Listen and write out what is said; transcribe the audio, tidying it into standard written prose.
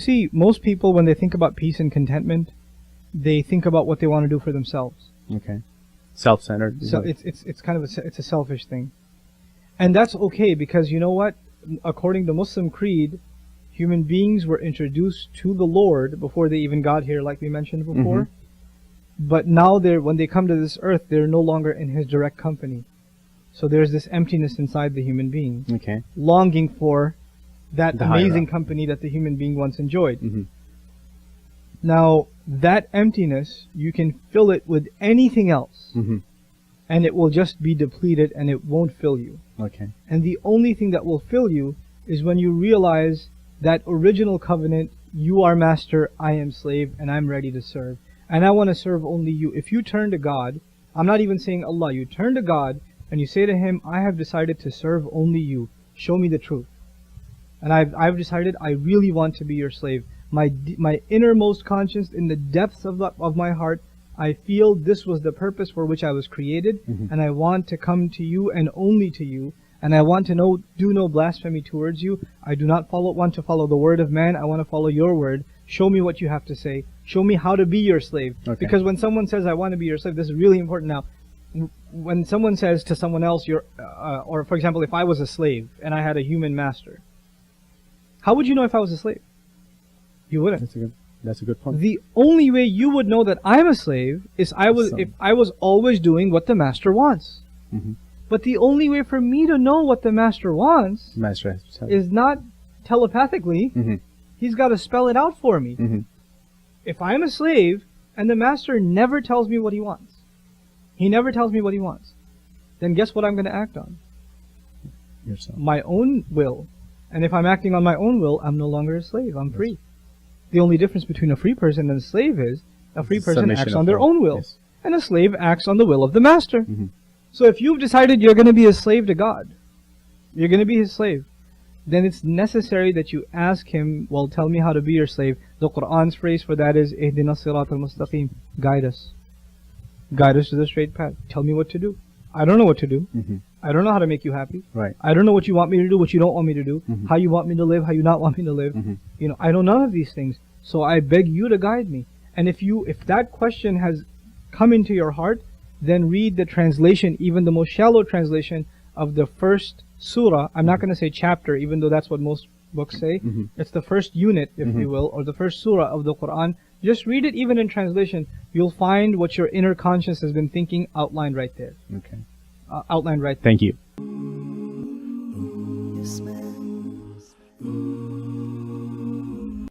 see, most people, when they think about peace and contentment, they think about what they want to do for themselves. Okay. Self-centered. So it's kind of it's a selfish thing. And that's okay, because you know what? According to Muslim creed, human beings were introduced to the Lord before they even got here, like we mentioned before. But now when they come to this earth, they're no longer in His direct company. So there's this emptiness inside the human being, Okay. longing for that The amazing higher up. company that the human being once enjoyed. Now, that emptiness, you can fill it with anything else, and it will just be depleted and it won't fill you. Okay. And the only thing that will fill you is when you realize that original covenant, you are master, I am slave, and I'm ready to serve. And I want to serve only you. If you turn to God, I'm not even saying Allah, you turn to God and you say to Him, I have decided to serve only you. Show me the truth. And I've decided I really want to be your slave. My innermost conscience, in the depths of my heart, I feel this was the purpose for which I was created, and I want to come to you and only to you, and I want to do no blasphemy towards you. I do not want to follow the word of man. I want to follow your word. Show me what you have to say. Show me how to be your slave. Okay. Because when someone says, I want to be your slave, this is really important now. When someone says to someone else, or for example, if I was a slave and I had a human master, how would you know if I was a slave? You wouldn't. That's a good point. The only way you would know that I'm a slave is if I was always doing what the master wants. But the only way for me to know what the master wants is not telepathically. He's got to spell it out for me. If I'm a slave and the master never tells me what he wants, he never tells me what he wants, then guess what I'm going to act on? Yourself. My own will. And if I'm acting on my own will, I'm no longer a slave. I'm free. The only difference between a free person and a slave is a free person acts on their own will, and a slave acts on the will of the master. So if you've decided you're going to be a slave to God, you're going to be His slave, then it's necessary that you ask Him, well, tell me how to be your slave. The Qur'an's phrase for that is, Ihdina sirat al-mustaqim, guide us. Guide us to the straight path. Tell me what to do. I don't know what to do. I don't know how to make you happy. Right. I don't know what you want me to do, what you don't want me to do, how you want me to live, how you not want me to live. You know, I know none of these things. So I beg you to guide me. And if that question has come into your heart, then read the translation, even the most shallow translation of the first surah. I'm not going to say chapter, even though that's what most books say. It's the first unit, if you will, or the first surah of the Quran. Just read it even in translation. You'll find what your inner conscience has been thinking outlined right there. Okay. Outlined right there. Thank you.